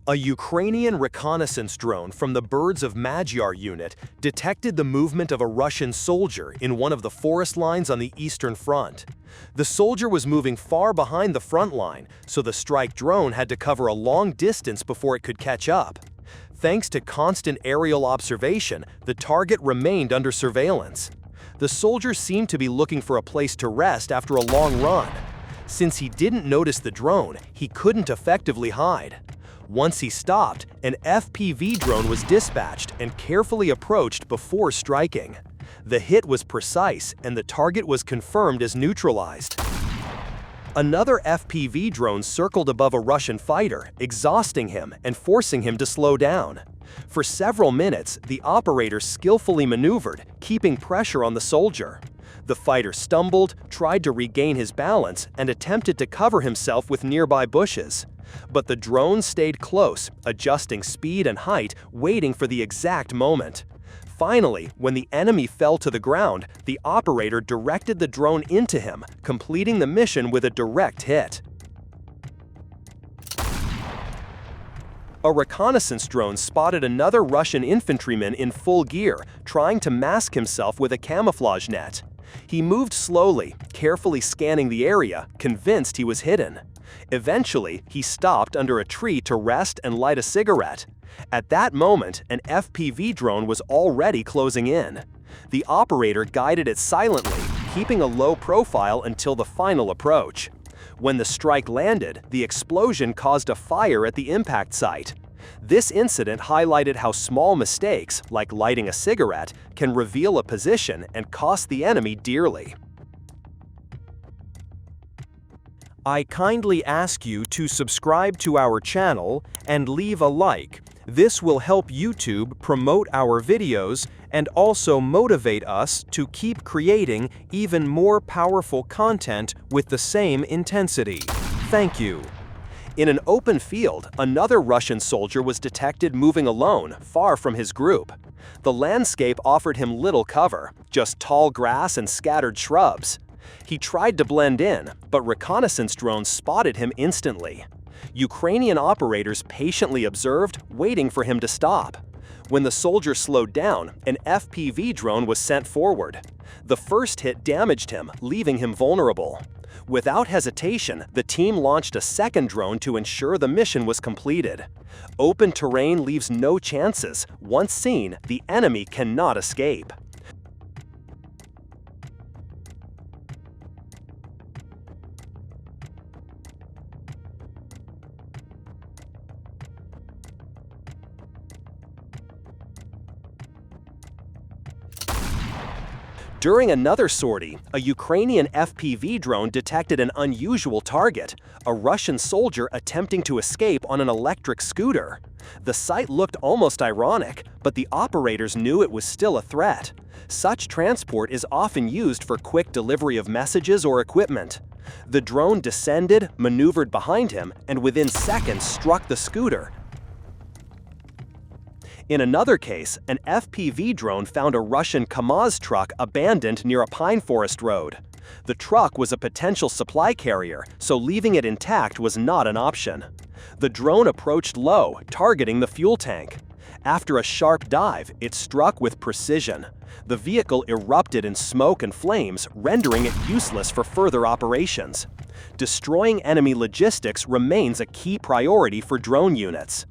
A Ukrainian reconnaissance drone from the Birds of Magyar unit detected the movement of a Russian soldier in one of the forest lines on the Eastern Front. The soldier was moving far behind the front line, so the strike drone had to cover a long distance before it could catch up. Thanks to constant aerial observation, the target remained under surveillance. The soldier seemed to be looking for a place to rest after a long run. Since he didn't notice the drone, he couldn't effectively hide. Once he stopped, an FPV drone was dispatched and carefully approached before striking. The hit was precise and the target was confirmed as neutralized. Another FPV drone circled above a Russian fighter, exhausting him and forcing him to slow down. For several minutes, the operator skillfully maneuvered, keeping pressure on the soldier. The fighter stumbled, tried to regain his balance, and attempted to cover himself with nearby bushes. But the drone stayed close, adjusting speed and height, waiting for the exact moment. Finally, when the enemy fell to the ground, the operator directed the drone into him, completing the mission with a direct hit. A reconnaissance drone spotted another Russian infantryman in full gear, trying to mask himself with a camouflage net. He moved slowly, carefully scanning the area, convinced he was hidden. Eventually, he stopped under a tree to rest and light a cigarette. At that moment, an FPV drone was already closing in. The operator guided it silently, keeping a low profile until the final approach. When the strike landed, the explosion caused a fire at the impact site. This incident highlighted how small mistakes, like lighting a cigarette, can reveal a position and cost the enemy dearly. I kindly ask you to subscribe to our channel and leave a like. This will help YouTube promote our videos and also motivate us to keep creating even more powerful content with the same intensity. Thank you. In an open field, another Russian soldier was detected moving alone, far from his group. The landscape offered him little cover, just tall grass and scattered shrubs. He tried to blend in, but reconnaissance drones spotted him instantly. Ukrainian operators patiently observed, waiting for him to stop. When the soldier slowed down, an FPV drone was sent forward. The first hit damaged him, leaving him vulnerable. Without hesitation, the team launched a second drone to ensure the mission was completed. Open terrain leaves no chances. Once seen, the enemy cannot escape. During another sortie, a Ukrainian FPV drone detected an unusual target, a Russian soldier attempting to escape on an electric scooter. The sight looked almost ironic, but the operators knew it was still a threat. Such transport is often used for quick delivery of messages or equipment. The drone descended, maneuvered behind him, and within seconds struck the scooter. In another case, an FPV drone found a Russian KAMAZ truck abandoned near a pine forest road. The truck was a potential supply carrier, so leaving it intact was not an option. The drone approached low, targeting the fuel tank. After a sharp dive, it struck with precision. The vehicle erupted in smoke and flames, rendering it useless for further operations. Destroying enemy logistics remains a key priority for drone units.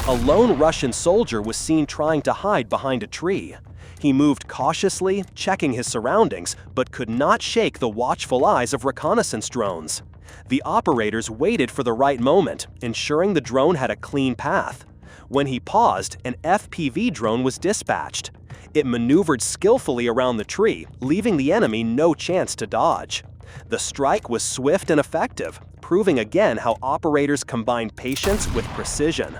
A lone Russian soldier was seen trying to hide behind a tree. He moved cautiously, checking his surroundings, but could not shake the watchful eyes of reconnaissance drones. The operators waited for the right moment, ensuring the drone had a clean path. When he paused, an FPV drone was dispatched. It maneuvered skillfully around the tree, leaving the enemy no chance to dodge. The strike was swift and effective, proving again how operators combine patience with precision.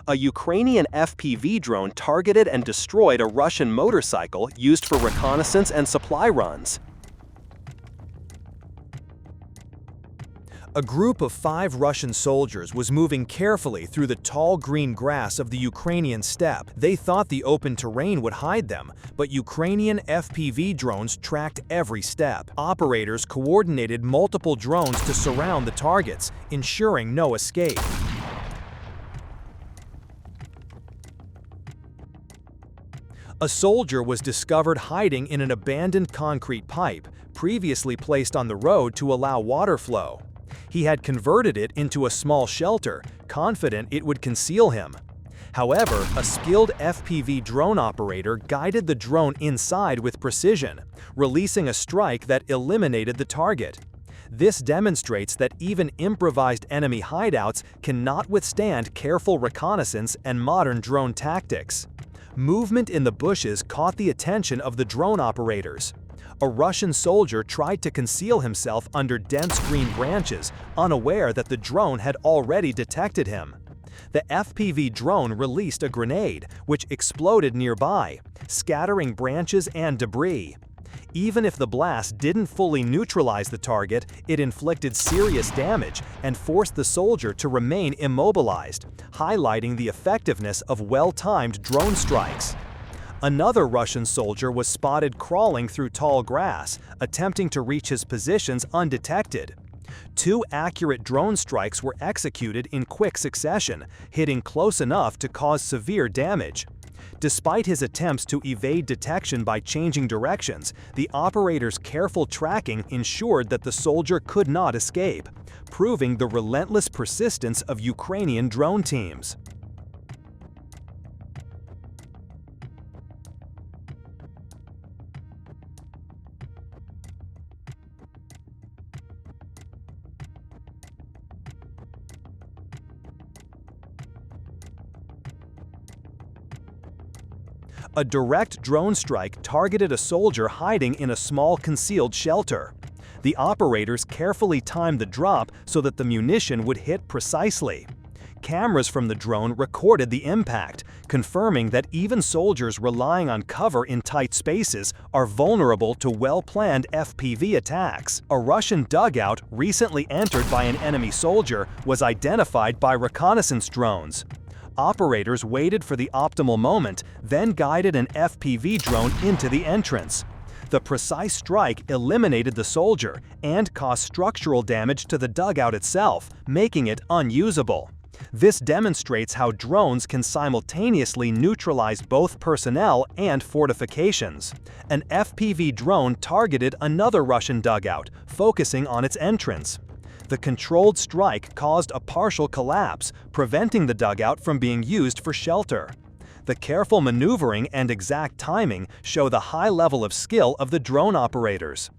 A Ukrainian FPV drone targeted and destroyed a Russian motorcycle used for reconnaissance and supply runs. A group of 5 Russian soldiers was moving carefully through the tall green grass of the Ukrainian steppe. They thought the open terrain would hide them, but Ukrainian FPV drones tracked every step. Operators coordinated multiple drones to surround the targets, ensuring no escape. A soldier was discovered hiding in an abandoned concrete pipe, previously placed on the road to allow water flow. He had converted it into a small shelter, confident it would conceal him. However, a skilled FPV drone operator guided the drone inside with precision, releasing a strike that eliminated the target. This demonstrates that even improvised enemy hideouts cannot withstand careful reconnaissance and modern drone tactics. Movement in the bushes caught the attention of the drone operators. A Russian soldier tried to conceal himself under dense green branches, unaware that the drone had already detected him. The FPV drone released a grenade, which exploded nearby, scattering branches and debris. Even if the blast didn't fully neutralize the target, it inflicted serious damage and forced the soldier to remain immobilized, highlighting the effectiveness of well-timed drone strikes. Another Russian soldier was spotted crawling through tall grass, attempting to reach his positions undetected. 2 accurate drone strikes were executed in quick succession, hitting close enough to cause severe damage. Despite his attempts to evade detection by changing directions, the operator's careful tracking ensured that the soldier could not escape, proving the relentless persistence of Ukrainian drone teams. A direct drone strike targeted a soldier hiding in a small concealed shelter. The operators carefully timed the drop so that the munition would hit precisely. Cameras from the drone recorded the impact, confirming that even soldiers relying on cover in tight spaces are vulnerable to well-planned FPV attacks. A Russian dugout recently entered by an enemy soldier was identified by reconnaissance drones. Operators waited for the optimal moment, then guided an FPV drone into the entrance. The precise strike eliminated the soldier and caused structural damage to the dugout itself, making it unusable. This demonstrates how drones can simultaneously neutralize both personnel and fortifications. An FPV drone targeted another Russian dugout, focusing on its entrance. The controlled strike caused a partial collapse, preventing the dugout from being used for shelter. The careful maneuvering and exact timing show the high level of skill of the drone operators.